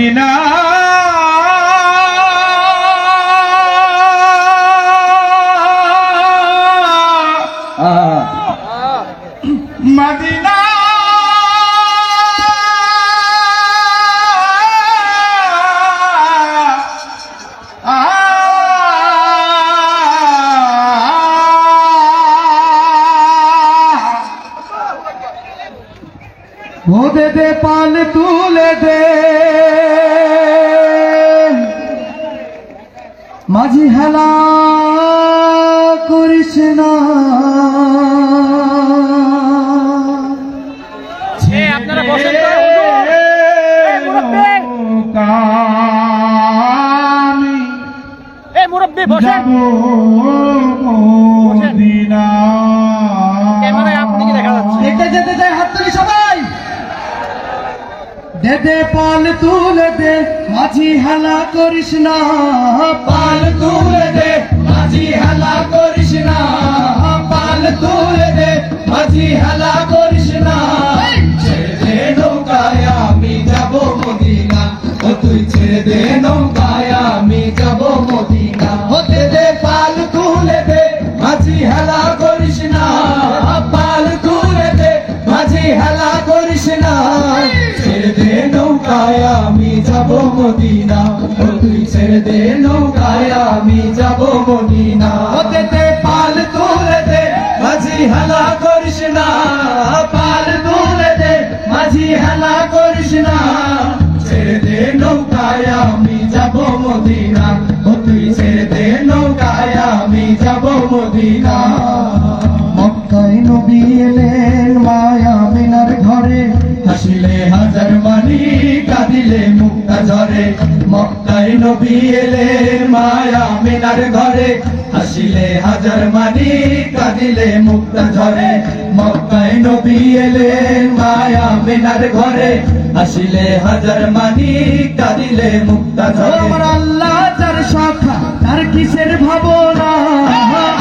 Medina Medina हो दे दे पान तुले दे माझी हला कृष्णा আপনারা বসেন তো মুরব্বী বসেন মদিনা ক্যামেরায় আপনাকে দেখা যাচ্ছে যেতে যেতে যাই হাত তুলি সবাই দে দে পান তুলে দে माझी हला कृष्णा पान तुले दे माझी हला कृष्णा पान तुले दे माझी हला कृष्णा ছেড়ে দে নৌকায় আমি যাব মদিনা ও তুই ছেড়ে দে নৌকায় আমি যাব মদিনা হতে দে পাল তুলে দে माझी हला कृष्णा पाल तुले दे माझी हला कृष्णा ছেড়ে দে নৌকায় আমি যাব মদিনা ও তুই ছেড়ে দে নৌকায় আমি যাব মদিনা হতে দে পাল তুলে দে माझी हला कृष्णा पाल तुले दे माझी हला कृष्णा ছেড়ে দে নৌকায় আমি যাব মদিনা ও তুই ছেড়ে দে নৌকায় আমি যাব মদিনা মক্কায় নবী এলেন মায়া মিনার ঘরে হাসিলে হাজার মানি কাঁদিলে মুক্তা ঝরে মক্কায় নবী এলেন মায়া মিনার ঘরে হাসিলে হাজার মানি কাঁদিলে মুক্তা ঝরে মক্কায় নবী এলেন মায়া মিনার ঘরে হাসিলে হাজার মানি কাঁদিলে মুক্তা ঝরে আমার আল্লাহ যার শাখা তার কিসের ভাবনা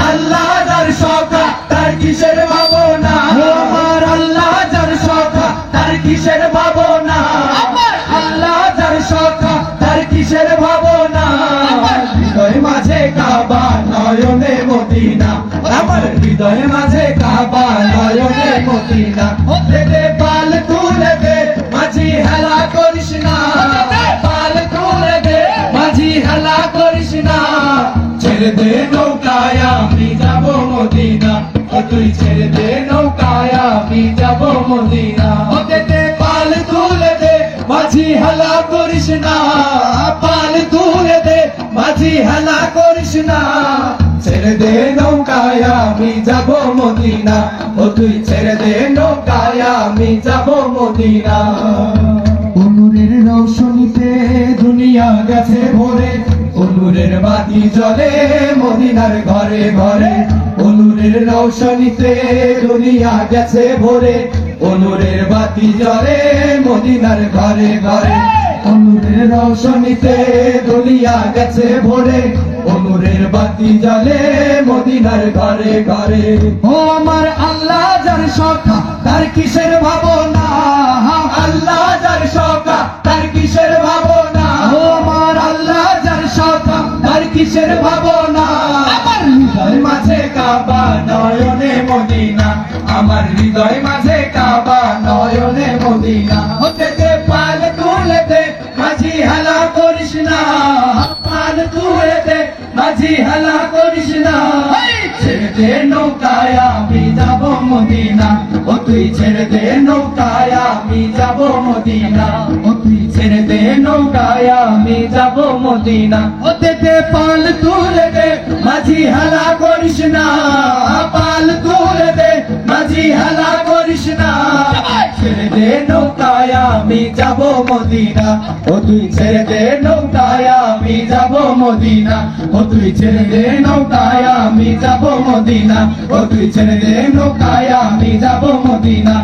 আল্লাহ যার শাখা তার কিসের ভাবনা আমার আল্লাহ যার শাখা তার কিসের ভাবনা আল্লাহ যার শাখা তার কিসের ভাবনা হৃদয় মাঝে কাবা নয়নে মদিনা আমার হৃদয় মাঝে কাবা নয়নে মদিনা হতে দে পাল তুলে দে माझी हला कृष्णा पाल तुले दे माझी हला कृष्णा ছেড়ে দে নৌকায় আমি যাব মদিনা ও তুই ছেড়ে দে নৌকায় আমি যাব মদিনা হতে দে পাল তুলে দে माझी हला कृष्णा पाल तुले दे माझी हला कृष्णा ছেড়ে দে নৌকায় আমি যাব মদিনা ও তুই ছেড়ে দে নৌকায় আমি যাব মদিনা নূরের রৌশনীতে দুনিয়া গেছে ভরে নূরের বাতি জ্বলে মদিনার ঘরে ঘরে নূরের রৌশনীতে দুনিয়া গেছে ভরে নূরের বাতি জ্বলে মদিনার ঘরে ঘরে নূরের রৌশনীতে দুনিয়া গেছে ভরে নূরের বাতি জ্বলে মদিনার ঘরে ঘরে ও আমার আল্লাহ যার শাখা তার কিসের ভাবনা আল্লাহ যার শাখা তার কিসের ভাবনা ও আমার আল্লাহ যার শাখা তার কিসের ভাবনা আমার হৃদয় মাঝে কাবা নয়নে মদিনা আমার হৃদয় মাঝে কাবা নয়নে মদিনা হতে দে পাল তুলে দে माझी हला कृष्णा पाल तुले दे माझी हला कृष्णा ছেড়ে দে নৌকায় আমি যাব মদিনা ও তুই ছেড়ে দে নৌকায় আমি যাব মদিনা ও তুই ছেড়ে দে নৌকায় আমি যাব মদিনা হতে দে পাল তুলে দে माझी हला कृष्णा पाल तुले दे माझी हला कृष्णा ছেড়ে দে নৌকায় আমি যাব মদিনা ও তুই ছেড়ে দে নৌকায় আমি যাব মদিনা ও তুই ছেড়ে দে নৌকায় আমি যাব মদিনা ও তুই ছেড়ে দে নৌকায় আমি যাব মদিনা।